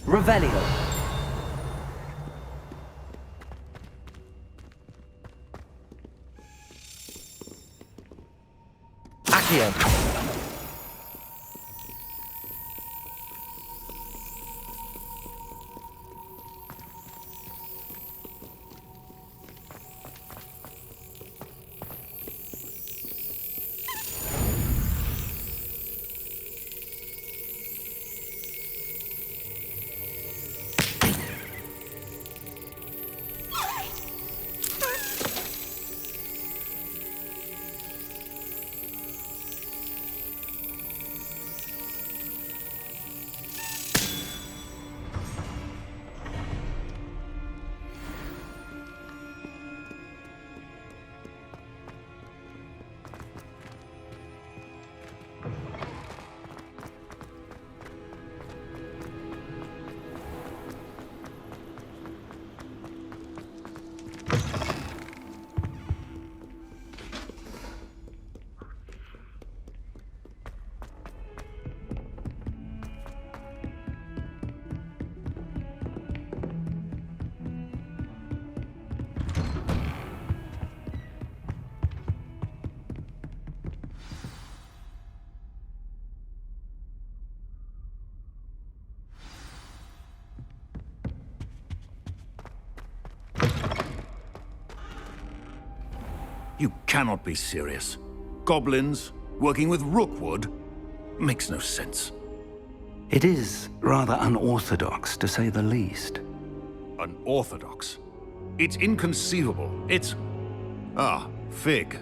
Revelio. Accio. You cannot be serious. Goblins working with Rookwood? Makes no sense. It is rather unorthodox, to say the least. Unorthodox? It's inconceivable. It's... Ah, Fig.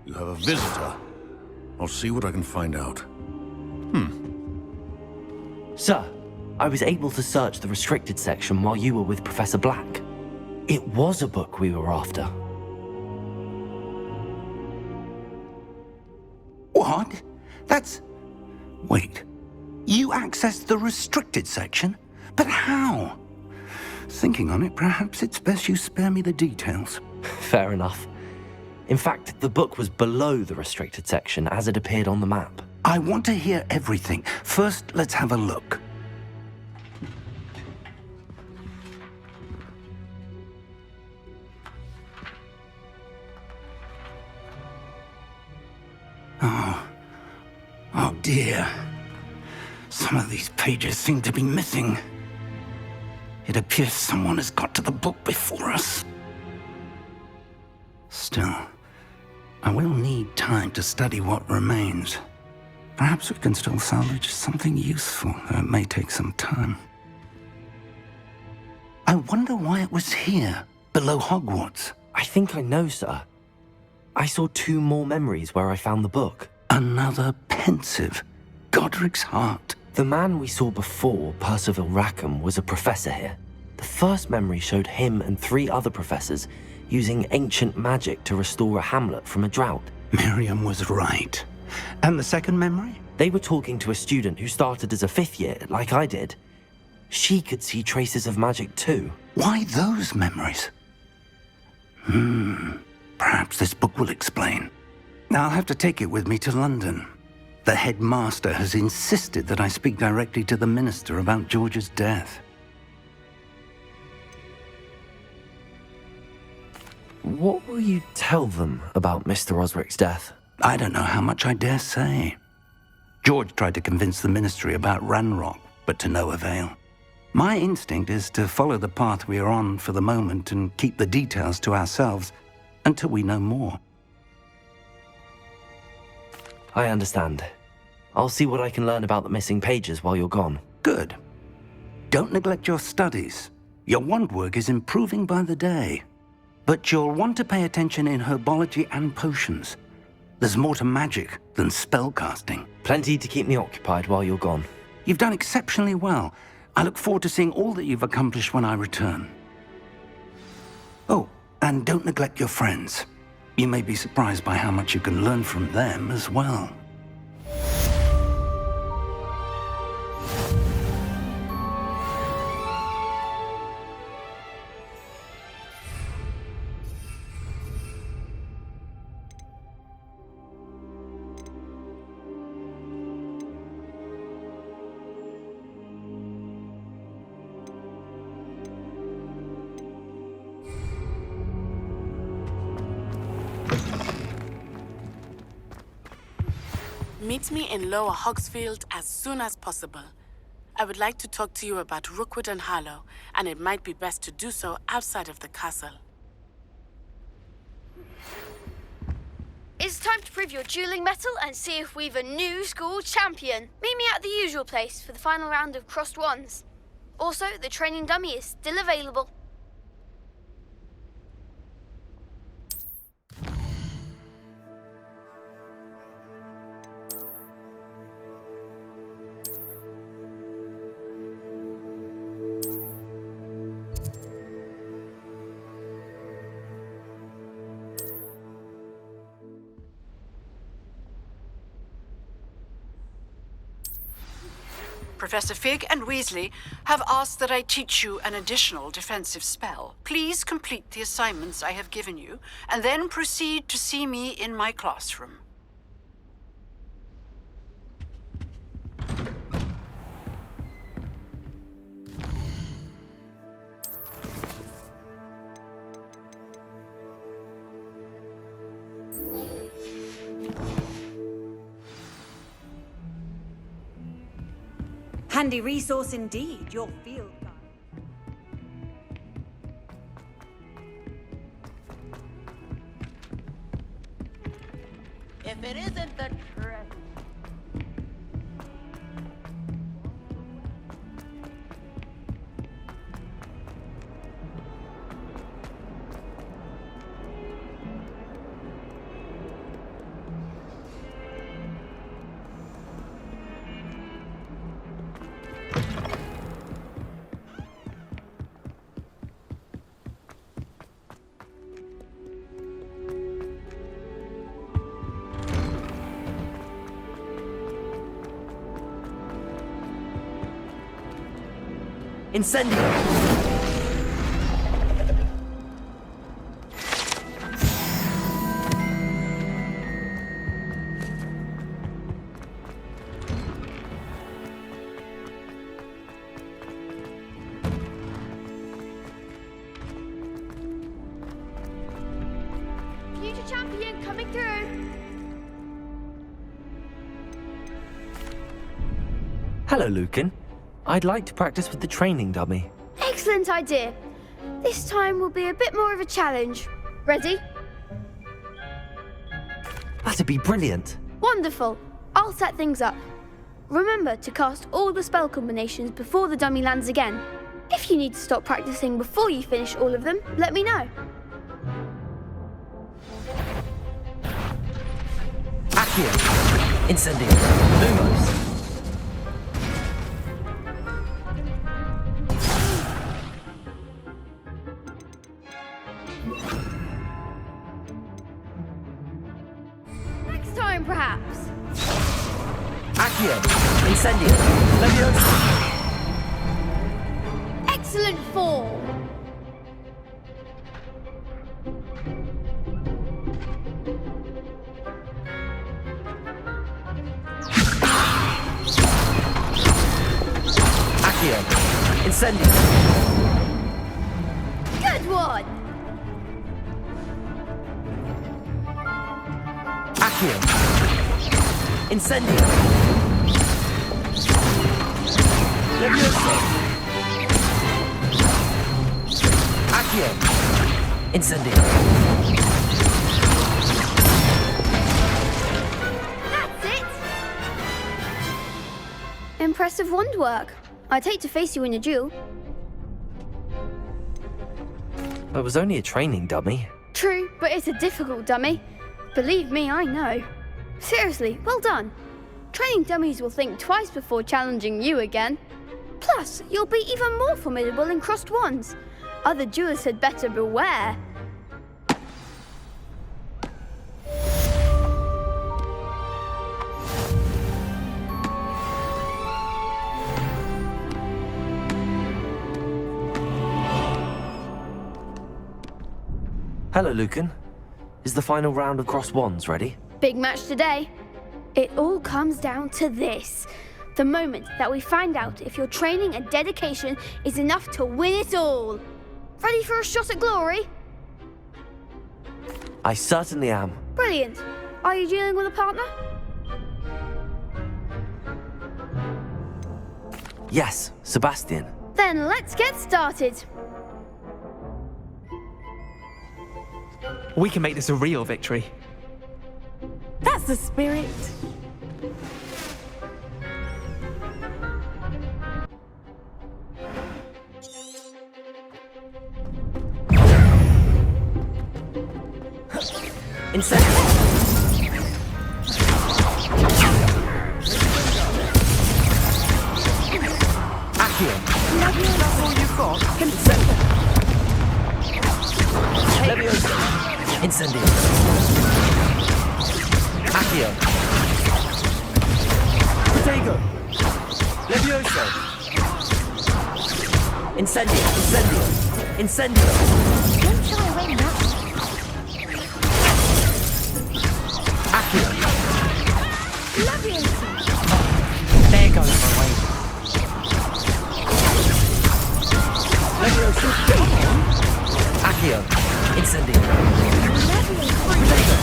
You have a visitor. I'll see what I can find out. Sir, I was able to search the restricted section while you were with Professor Black. It was a book we were after. What? That's... Wait. You accessed the restricted section? But how? Thinking on it, perhaps it's best you spare me the details. Fair enough. In fact, the book was below the restricted section as it appeared on the map. I want to hear everything. First, let's have a look. Oh dear. Some of these pages seem to be missing. It appears someone has got to the book before us. Still, I will need time to study what remains. Perhaps we can still salvage something useful, though it may take some time. I wonder why it was here, below Hogwarts. I think I know, sir. I saw 2 more memories where I found the book. Another pensive. Godric's heart. The man we saw before, Percival Rackham, was a professor here. The first memory showed him and 3 other professors using ancient magic to restore a hamlet from a drought. Miriam was right. And the second memory? They were talking to a student who started as a 5th year, like I did. She could see traces of magic too. Why those memories? Perhaps this book will explain. Now I'll have to take it with me to London. The headmaster has insisted that I speak directly to the minister about George's death. What will you tell them about Mr. Osric's death? I don't know how much I dare say. George tried to convince the ministry about Ranrock, but to no avail. My instinct is to follow the path we are on for the moment and keep the details to ourselves until we know more. I understand. I'll see what I can learn about the missing pages while you're gone. Good. Don't neglect your studies. Your wand work is improving by the day. But you'll want to pay attention in herbology and potions. There's more to magic than spellcasting. Plenty to keep me occupied while you're gone. You've done exceptionally well. I look forward to seeing all that you've accomplished when I return. Oh, and don't neglect your friends. You may be surprised by how much you can learn from them as well. Meet me in Lower Hogsfield as soon as possible. I would like to talk to you about Rookwood and Harlow, and it might be best to do so outside of the castle. It's time to prove your dueling mettle and see if we've a new school champion. Meet me at the usual place for the final round of crossed wands. Also, the training dummy is still available. Professor Fig and Weasley have asked that I teach you an additional defensive spell. Please complete the assignments I have given you, and then proceed to see me in my classroom. Handy resource indeed, your field guide. If it isn't the treasure. Incendio! Future champion coming through. Hello, Lucan. I'd like to practice with the training dummy. Excellent idea. This time will be a bit more of a challenge. Ready? That'd be brilliant. Wonderful. I'll set things up. Remember to cast all the spell combinations before the dummy lands again. If you need to stop practicing before you finish all of them, let me know. Accio! Incendio! Lumos! Next time, perhaps. Accio! Incendio! Leviosa! Excellent form. Accio! Incendio! Good one. Accio! Incendio! Leviosa! Accio! Incendio! That's it. Impressive wand work. I'd hate to face you in a duel. It was only a training dummy. True, but it's a difficult dummy. Believe me, I know. Seriously, well done. Training dummies will think twice before challenging you again. Plus, you'll be even more formidable in crossed wands. Other duelists had better beware. Hello, Lucan. Is the final round of crossed wands ready? Big match today. It all comes down to this. The moment that we find out if your training and dedication is enough to win it all. Ready for a shot at glory? I certainly am. Brilliant. Are you dealing with a partner? Yes, Sebastian. Then let's get started. We can make this a real victory. That's the spirit. Incendiary! Accio! That's all you've got? Leviosa! Incendio! Accio! Protego! Leviosa! Incendio! Incendio! Incendio! Don't shy away now. Accio! There goes my way. Leviosa! Accio! Incendio! Protego!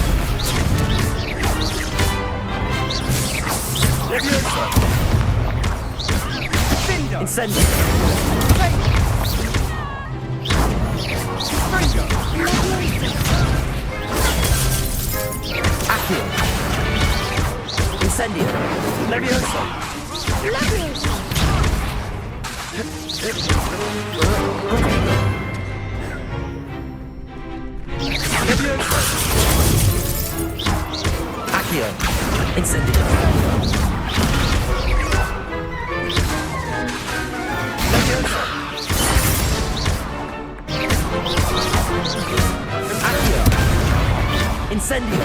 Leviosa! Incendio! Accio! Incendio! Leviosa! Protego! Leviosa! Accio! Incendio! Leviosa! Accio! Incendio!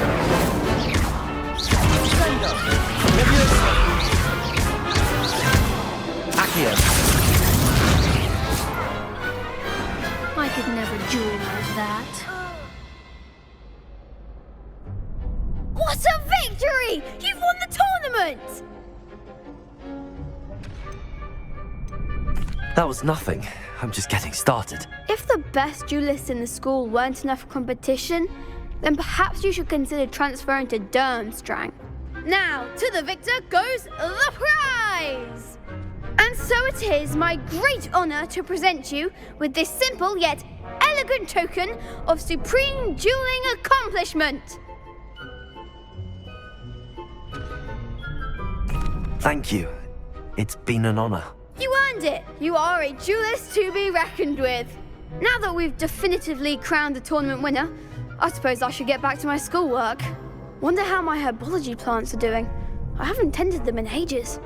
Incendio! Leviosa! Accio! I could never duel like that. What a victory! You've won the tournament! That was nothing. I'm just getting started. If the best duelists in the school weren't enough for competition, then perhaps you should consider transferring to Durmstrang. Now, to the victor goes the prize! And so it is my great honor to present you with this simple yet elegant token of supreme dueling accomplishment. Thank you. It's been an honor. You earned it! You are a duelist to be reckoned with. Now that we've definitively crowned the tournament winner, I suppose I should get back to my schoolwork. Wonder how my herbology plants are doing. I haven't tended them in ages.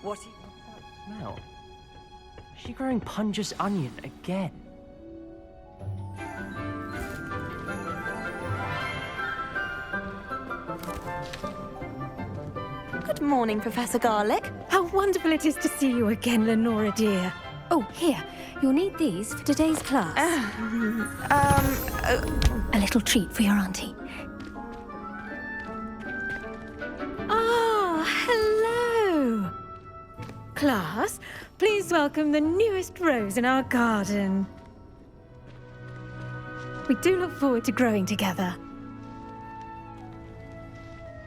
What's he now? Is she growing Punja's onion again? Good morning, Professor Garlick. How wonderful it is to see you again, Lenora dear. Oh, here. You'll need these for today's class. A little treat for your auntie. Oh, hello. Class, please welcome the newest rose in our garden. We do look forward to growing together.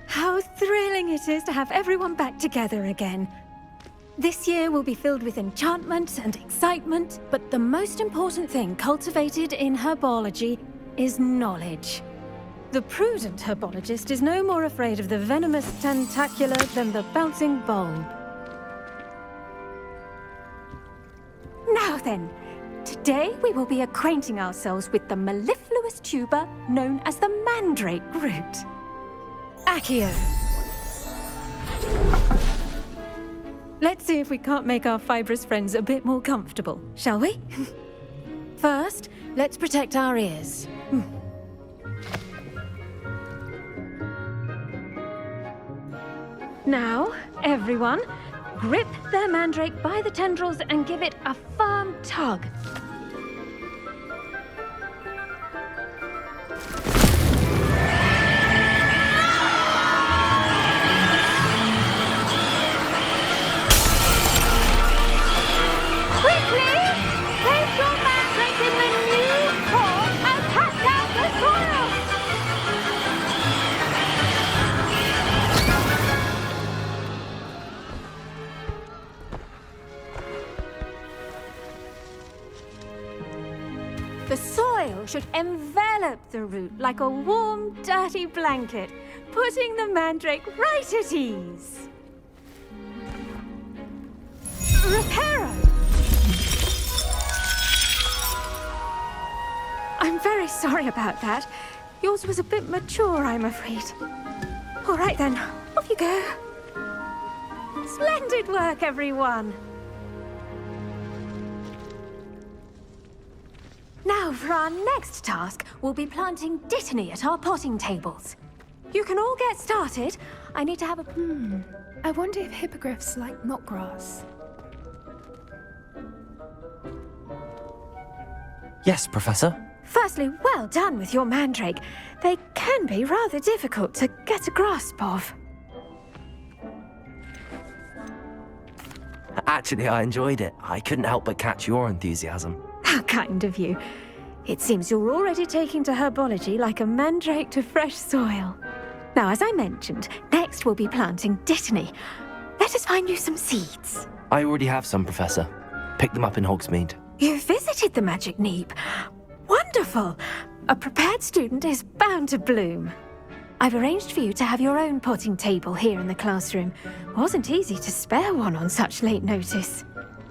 How thrilling it is to have everyone back together again. This year will be filled with enchantment and excitement, but the most important thing cultivated in herbology is knowledge. The prudent herbologist is no more afraid of the venomous tentacula than the bouncing bulb. Now then, today we will be acquainting ourselves with the mellifluous tuber known as the mandrake root. Accio. Let's see if we can't make our fibrous friends a bit more comfortable, shall we? First, let's protect our ears. Now, everyone, grip their mandrake by the tendrils and give it a firm tug. The soil should envelop the root like a warm, dirty blanket, putting the mandrake right at ease. Reparo! I'm very sorry about that. Yours was a bit mature, I'm afraid. All right then, off you go. Splendid work, everyone. Now, for our next task, we'll be planting dittany at our potting tables. You can all get started. I need to have a... I wonder if hippogriffs like knotgrass. Yes, Professor. Firstly, well done with your mandrake. They can be rather difficult to get a grasp of. Actually, I enjoyed it. I couldn't help but catch your enthusiasm. How kind of you. It seems you're already taking to herbology like a mandrake to fresh soil. Now, as I mentioned, next we'll be planting dittany. Let us find you some seeds. I already have some, Professor. Picked them up in Hogsmeade. You visited the Magic Neep. Wonderful! A prepared student is bound to bloom. I've arranged for you to have your own potting table here in the classroom. Wasn't easy to spare one on such late notice.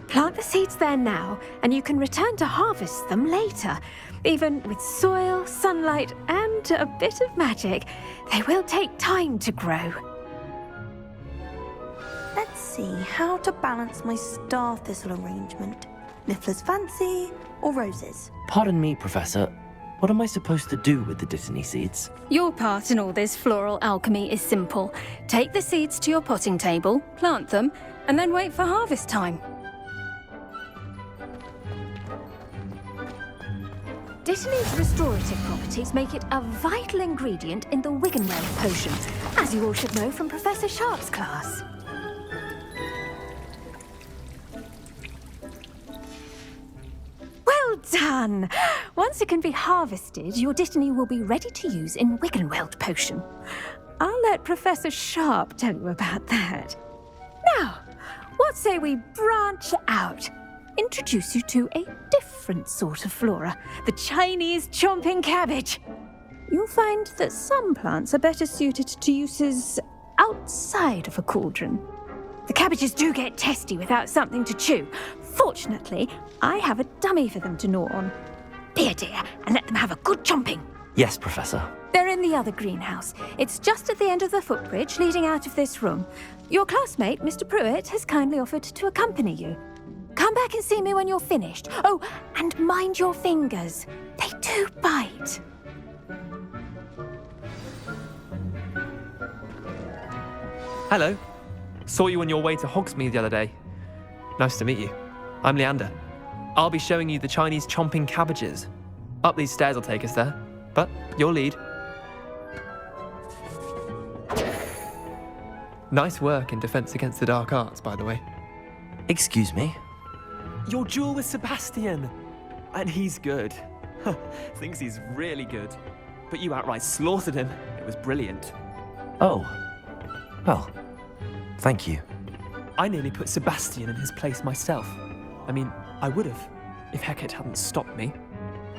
Plant the seeds there now, and you can return to harvest them later. Even with soil, sunlight, and a bit of magic, they will take time to grow. Let's see how to balance my star thistle arrangement. Niffler's fancy or roses? Pardon me, Professor. What am I supposed to do with the dittany seeds? Your part in all this floral alchemy is simple. Take the seeds to your potting table, plant them, and then wait for harvest time. Dittany's restorative properties make it a vital ingredient in the Wiggenweld potion, as you all should know from Professor Sharp's class. Well done! Once it can be harvested, your dittany will be ready to use in Wiggenweld potion. I'll let Professor Sharp tell you about that. Now, what say we branch out? Introduce you to a different sort of flora, the Chinese chomping cabbage. You'll find that some plants are better suited to uses outside of a cauldron. The cabbages do get testy without something to chew. Fortunately, I have a dummy for them to gnaw on. Be a dear and let them have a good chomping. Yes, Professor. They're in the other greenhouse. It's just at the end of the footbridge leading out of this room. Your classmate, Mr. Pruitt, has kindly offered to accompany you. Come back and see me when you're finished. Oh, and mind your fingers. They do bite. Hello. Saw you on your way to Hogsmeade the other day. Nice to meet you. I'm Leander. I'll be showing you the Chinese chomping cabbages. Up these stairs will take us there, but your lead. Nice work in Defense Against the Dark Arts, by the way. Excuse me? Your duel with Sebastian! And he's good. Thinks he's really good. But you outright slaughtered him. It was brilliant. Oh. Well, thank you. I nearly put Sebastian in his place myself. I mean, I would have, if Hecate hadn't stopped me.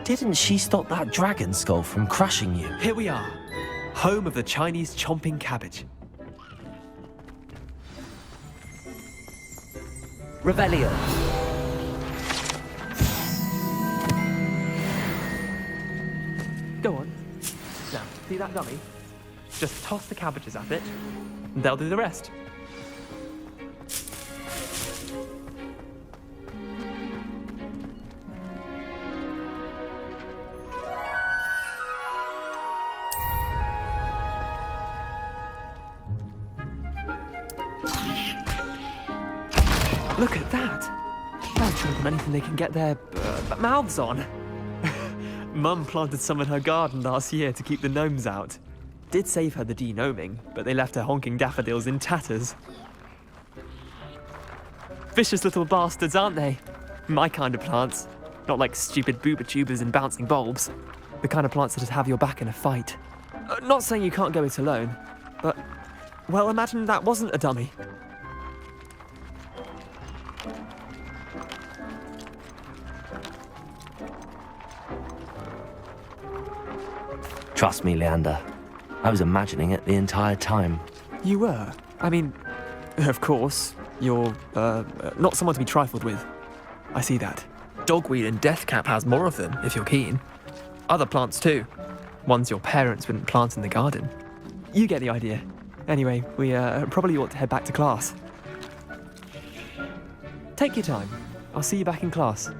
Didn't she stop that dragon skull from crushing you? Here we are, home of the Chinese chomping cabbage. Revelio. Go on. Now, see that dummy? Just toss the cabbages at it, and they'll do the rest. Look at that! I'll show them anything they can get their mouths on. Mum planted some in her garden last year to keep the gnomes out. Did save her the de-gnoming, but they left her honking daffodils in tatters. Vicious little bastards, aren't they? My kind of plants. Not like stupid booba tubers and bouncing bulbs. The kind of plants that'd have your back in a fight. Not saying you can't go it alone, but, well, imagine that wasn't a dummy. Trust me, Leander. I was imagining it the entire time. You were? I mean, of course, you're, not someone to be trifled with. I see that. Dogweed and Deathcap has more of them, if you're keen. Other plants too. Ones your parents wouldn't plant in the garden. You get the idea. Anyway, we probably ought to head back to class. Take your time. I'll see you back in class.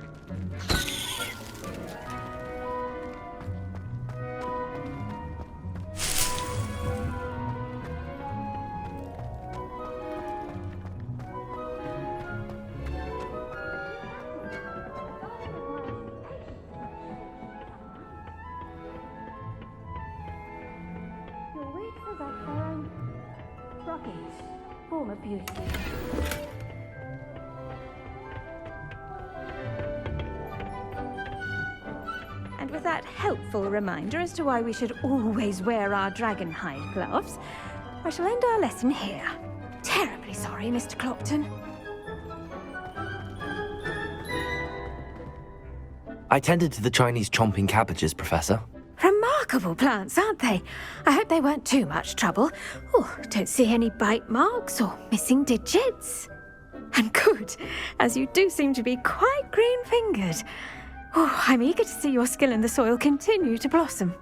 And with that helpful reminder as to why we should always wear our dragon hide gloves, I shall end our lesson here. Terribly sorry, Mr. Clopton. I tended to the Chinese chomping cabbages, Professor. Remarkable plants, aren't they? I hope they weren't too much trouble. Oh, don't see any bite marks or missing digits. And good, as you do seem to be quite green-fingered. Oh, I'm eager to see your skill in the soil continue to blossom.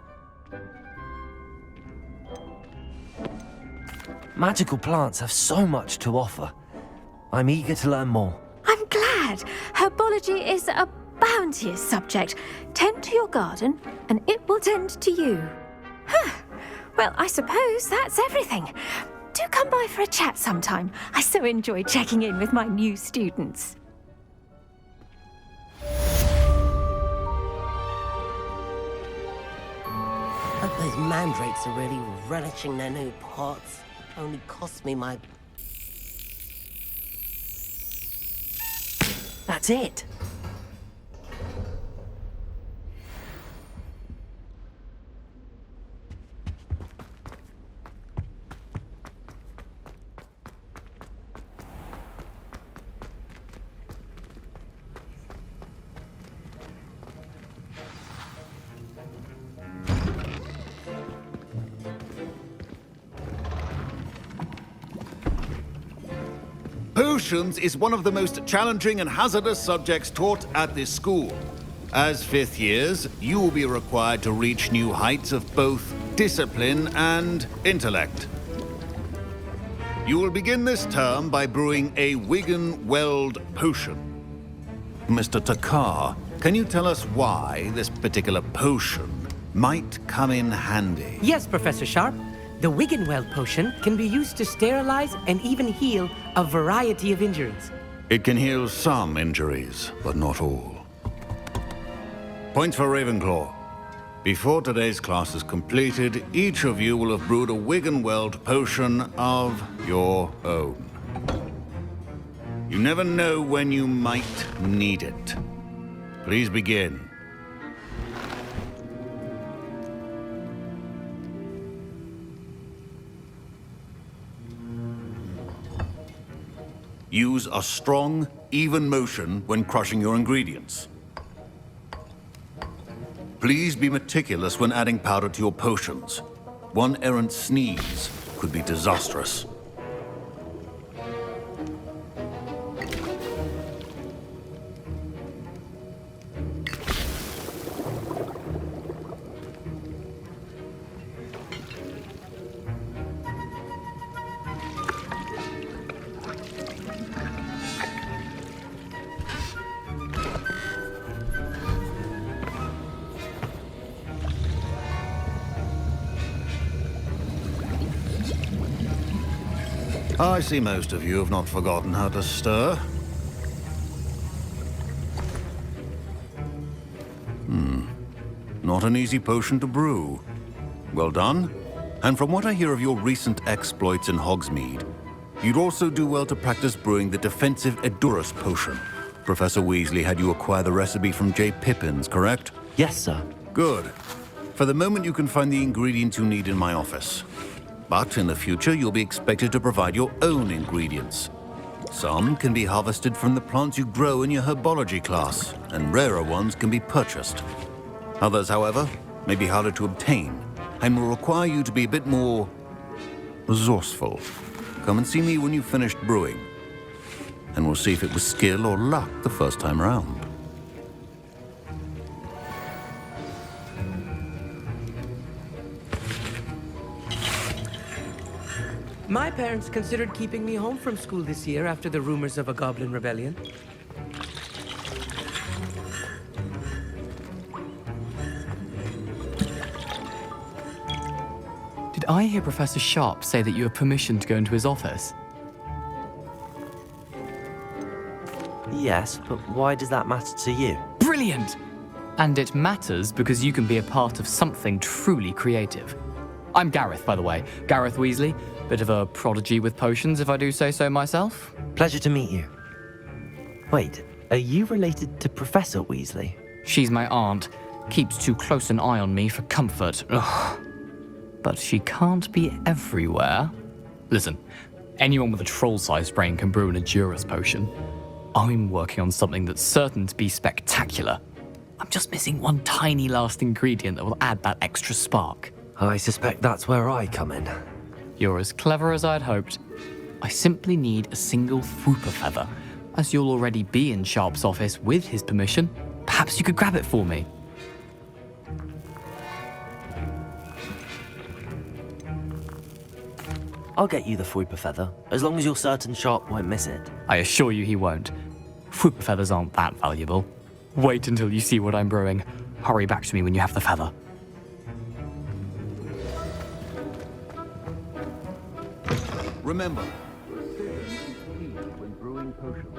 Magical plants have so much to offer. I'm eager to learn more. I'm glad. Herbology is a bounteous subject. Tend to your garden, and it will tend to you. Huh. Well, I suppose that's everything. Do come by for a chat sometime. I so enjoy checking in with my new students. Hope those mandrakes are really relishing their new pots. Only cost me my... That's it. Potions is one of the most challenging and hazardous subjects taught at this school. As fifth years, you will be required to reach new heights of both discipline and intellect. You will begin this term by brewing a Wigan-Weld potion. Mr. Takar, can you tell us why this particular potion might come in handy? Yes, Professor Sharp. The Wigan-Weld potion can be used to sterilize and even heal a variety of injuries. It can heal some injuries, but not all. Points for Ravenclaw. Before today's class is completed, each of you will have brewed a Wigan-Weld potion of your own. You never know when you might need it. Please begin. Use a strong, even motion when crushing your ingredients. Please be meticulous when adding powder to your potions. One errant sneeze could be disastrous. I see most of you have not forgotten how to stir. Not an easy potion to brew. Well done. And from what I hear of your recent exploits in Hogsmeade, you'd also do well to practice brewing the defensive Edurus potion. Professor Weasley had you acquire the recipe from J. Pippins, correct? Yes, sir. Good. For the moment, you can find the ingredients you need in my office. But in the future, you'll be expected to provide your own ingredients. Some can be harvested from the plants you grow in your herbology class, and rarer ones can be purchased. Others, however, may be harder to obtain, and will require you to be a bit more resourceful. Come and see me when you've finished brewing, and we'll see if it was skill or luck the first time around. My parents considered keeping me home from school this year after the rumors of a goblin rebellion. Did I hear Professor Sharp say that you have permission to go into his office? Yes, but why does that matter to you? Brilliant! And it matters because you can be a part of something truly creative. I'm Gareth, by the way. Gareth Weasley. Bit of a prodigy with potions, if I do say so myself. Pleasure to meet you. Wait, are you related to Professor Weasley? She's my aunt. Keeps too close an eye on me for comfort. Ugh. But she can't be everywhere. Listen, anyone with a troll-sized brain can brew an Adurus potion. I'm working on something that's certain to be spectacular. I'm just missing one tiny last ingredient that will add that extra spark. I suspect that's where I come in. You're as clever as I'd hoped. I simply need a single Whooper feather. As you'll already be in Sharp's office with his permission, perhaps you could grab it for me. I'll get you the Whooper feather, as long as you're certain Sharp won't miss it. I assure you he won't. Whooper feathers aren't that valuable. Wait until you see what I'm brewing. Hurry back to me when you have the feather. Remember, when brewing potions.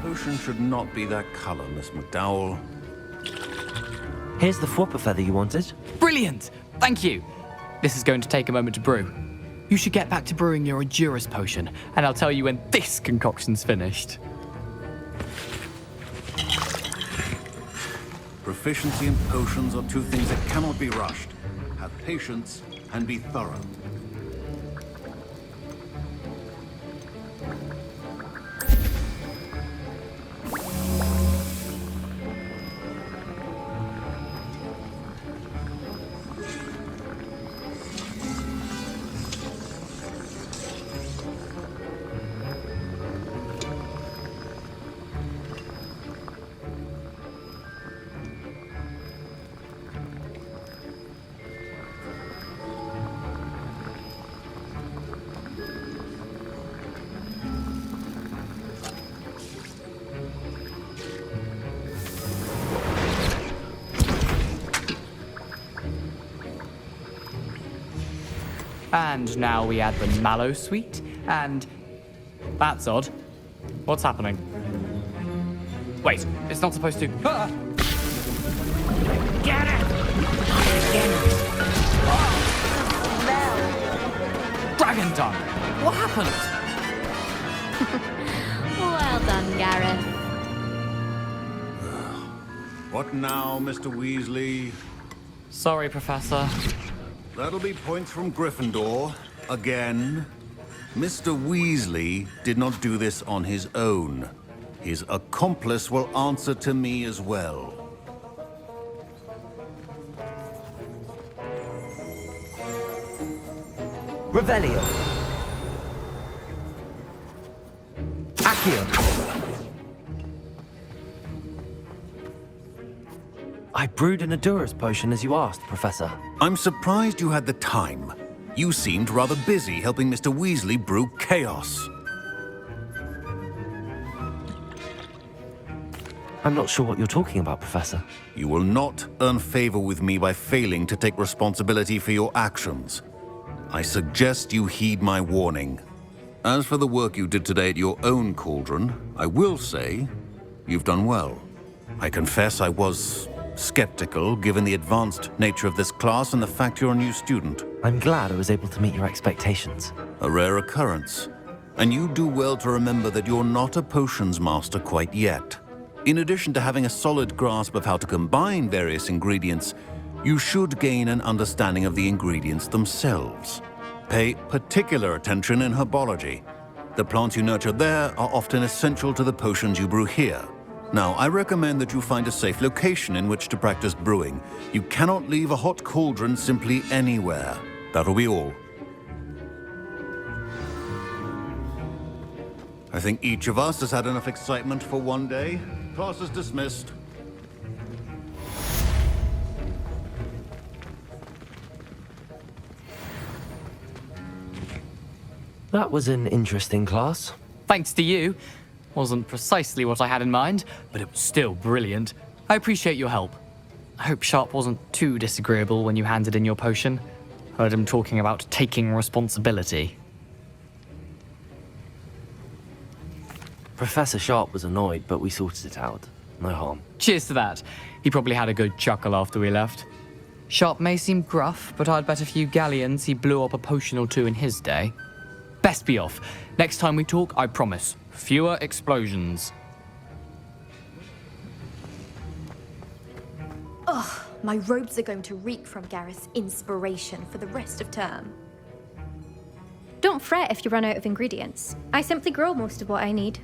Potion should not be that color, Miss McDowell. Here's the Whooper feather you wanted. Brilliant! Thank you! This is going to take a moment to brew. You should get back to brewing your Adurus potion, and I'll tell you when this concoction's finished. Proficiency in potions are two things that cannot be rushed. Have patience and be thorough. And now we add the mallow sweet, and... That's odd. What's happening? Wait, it's not supposed to... Ah! Get it! Get it! Dragon tongue! What happened? Well done, Gareth. What now, Mr. Weasley? Sorry, Professor. That'll be points from Gryffindor. Again. Mr. Weasley did not do this on his own. His accomplice will answer to me as well. Revelio. Accio. I brewed an Adurus potion as you asked, Professor. I'm surprised you had the time. You seemed rather busy helping Mr. Weasley brew chaos. I'm not sure what you're talking about, Professor. You will not earn favor with me by failing to take responsibility for your actions. I suggest you heed my warning. As for the work you did today at your own cauldron, I will say you've done well. I confess I was skeptical, given the advanced nature of this class and the fact you're a new student. I'm glad I was able to meet your expectations. A rare occurrence. And you do well to remember that you're not a potions master quite yet. In addition to having a solid grasp of how to combine various ingredients, you should gain an understanding of the ingredients themselves. Pay particular attention in herbology. The plants you nurture there are often essential to the potions you brew here. Now, I recommend that you find a safe location in which to practice brewing. You cannot leave a hot cauldron simply anywhere. That'll be all. I think each of us has had enough excitement for one day. Class is dismissed. That was an interesting class. Thanks to you. Wasn't precisely what I had in mind, but it was still brilliant. I appreciate your help. I hope Sharp wasn't too disagreeable when you handed in your potion. Heard him talking about taking responsibility. Professor Sharp was annoyed, but we sorted it out. No harm. Cheers to that. He probably had a good chuckle after we left. Sharp may seem gruff, but I'd bet a few galleons he blew up a potion or two in his day. Best be off. Next time we talk, I promise. Fewer explosions. Ugh, my robes are going to reek from Gareth's inspiration for the rest of term. Don't fret if you run out of ingredients. I simply grow most of what I need.